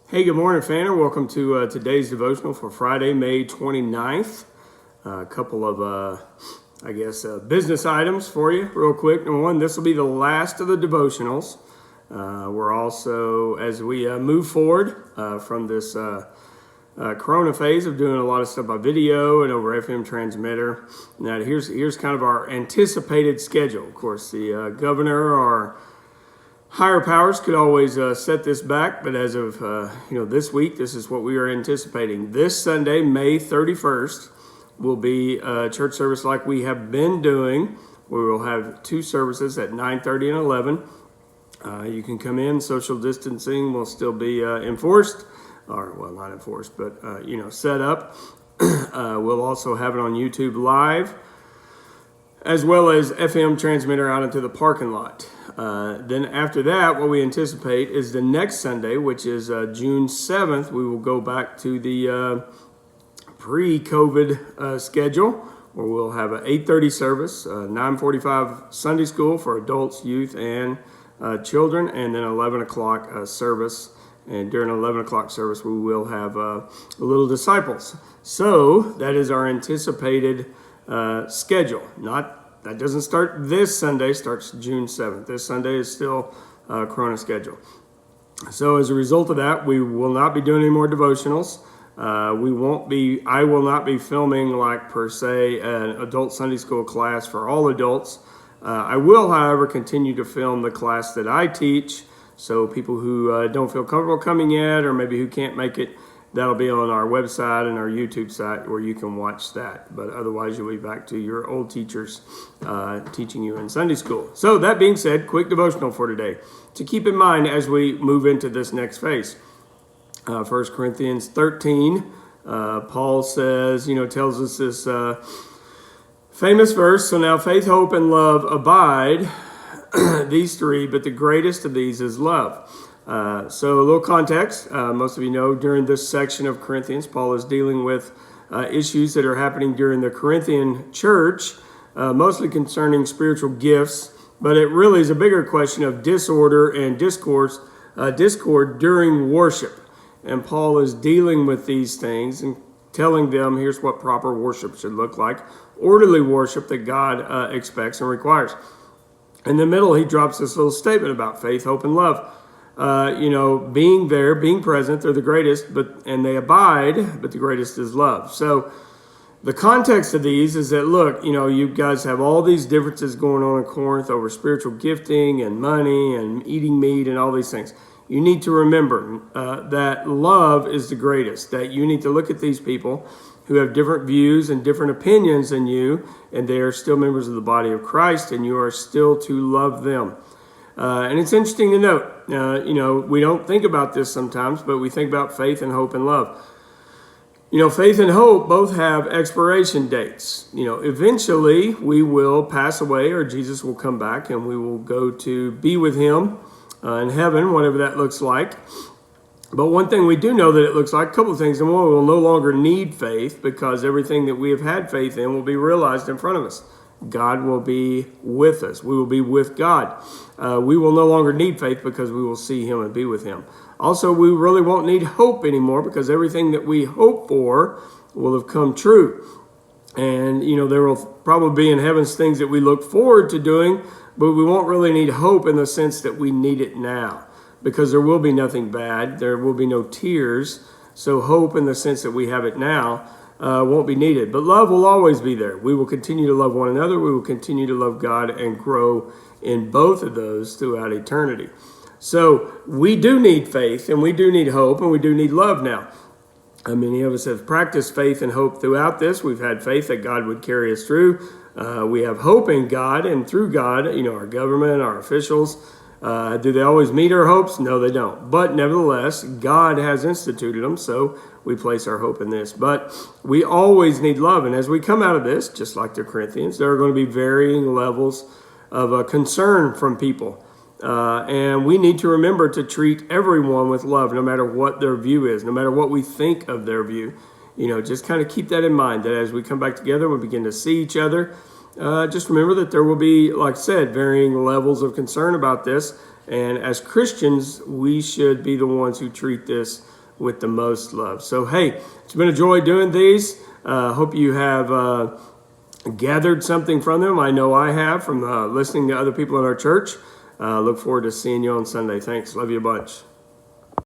Hey, good morning, Fanner. Welcome to today's devotional for Friday, May 29th. A couple of, business items for you real quick. Number one, this will be the last of the devotionals. We're also, as we move forward from this Corona phase of doing a lot of stuff by video and over FM transmitter. Now, here's kind of our anticipated schedule. Of course, the governor or higher powers could always set this back, but as of this week, this is what we are anticipating. This Sunday, May 31st, will be a church service like we have been doing. We will have two services at 9:30 and 11. You can come in. Social distancing will still be enforced, or well, not enforced, but set up. We'll also have it on YouTube Live, as well as FM transmitter out into the parking lot. Then after that, what we anticipate is the next Sunday, which is June 7th, we will go back to the pre-COVID schedule, where we'll have an 8:30 service, 9:45 Sunday school for adults, youth, and children, and then 11 o'clock service. And during 11 o'clock service, we will have little disciples. So that is our anticipated schedule. That doesn't start this Sunday, starts June 7th. This Sunday is still Corona schedule. So as a result of that, we will not be doing any more devotionals. I will not be filming like per se an adult Sunday school class for all adults. I will, however, continue to film the class that I teach. So people who don't feel comfortable coming yet, or maybe who can't make it, that'll be on our website and our YouTube site where you can watch that. But otherwise, you'll be back to your old teachers teaching you in Sunday school. So that being said, quick devotional for today to keep in mind as we move into this next phase. 1 Corinthians 13, Paul says, tells us this famous verse. So now faith, hope, and love abide, these three, but the greatest of these is love. So a little context. Most of you know during this section of Corinthians, Paul is dealing with issues that are happening during the Corinthian church, mostly concerning spiritual gifts, but it really is a bigger question of disorder and discord during worship. And Paul is dealing with these things and telling them here's what proper worship should look like, orderly worship that God expects and requires. In the middle, he drops this little statement about faith, hope, and love. Being there, being present, they're the greatest, and they abide, but the greatest is love. So the context of these is that, look, you guys have all these differences going on in Corinth over spiritual gifting and money and eating meat and all these things. You need to remember that love is the greatest, that you need to look at these people who have different views and different opinions than you, and they are still members of the body of Christ, and you are still to love them. And it's interesting to note, we don't think about this sometimes, but we think about faith and hope and love. Faith and hope both have expiration dates. Eventually we will pass away, or Jesus will come back and we will go to be with him in heaven, whatever that looks like. But one thing we do know that it looks like, a couple of things. And one, we will no longer need faith because everything that we have had faith in will be realized in front of us. God will be with us. We will be with God. We will no longer need faith because we will see him and be with him. Also, we really won't need hope anymore because everything that we hope for will have come true. And, there will probably be in heavens things that we look forward to doing, but we won't really need hope in the sense that we need it now because there will be nothing bad. There will be no tears. So hope in the sense that we have it now won't be needed. But love will always be there. We will continue to love one another. We will continue to love God and grow in both of those throughout eternity. So we do need faith and we do need hope and we do need love now. Many of us have practiced faith and hope throughout this. We've had faith that God would carry us through. We have hope in God and through God, our government, our officials. Do they always meet our hopes? No, they don't. But nevertheless, God has instituted them, so we place our hope in this. But we always need love. And as we come out of this, just like the Corinthians, there are going to be varying levels of concern from people. And we need to remember to treat everyone with love, no matter what their view is, no matter what we think of their view. Just kind of keep that in mind, that as we come back together, we begin to see each other. Just remember that there will be, like I said, varying levels of concern about this. And as Christians, we should be the ones who treat this with the most love. So, hey, it's been a joy doing these. Hope you have gathered something from them. I know I have from listening to other people in our church. Look forward to seeing you on Sunday. Thanks. Love you a bunch.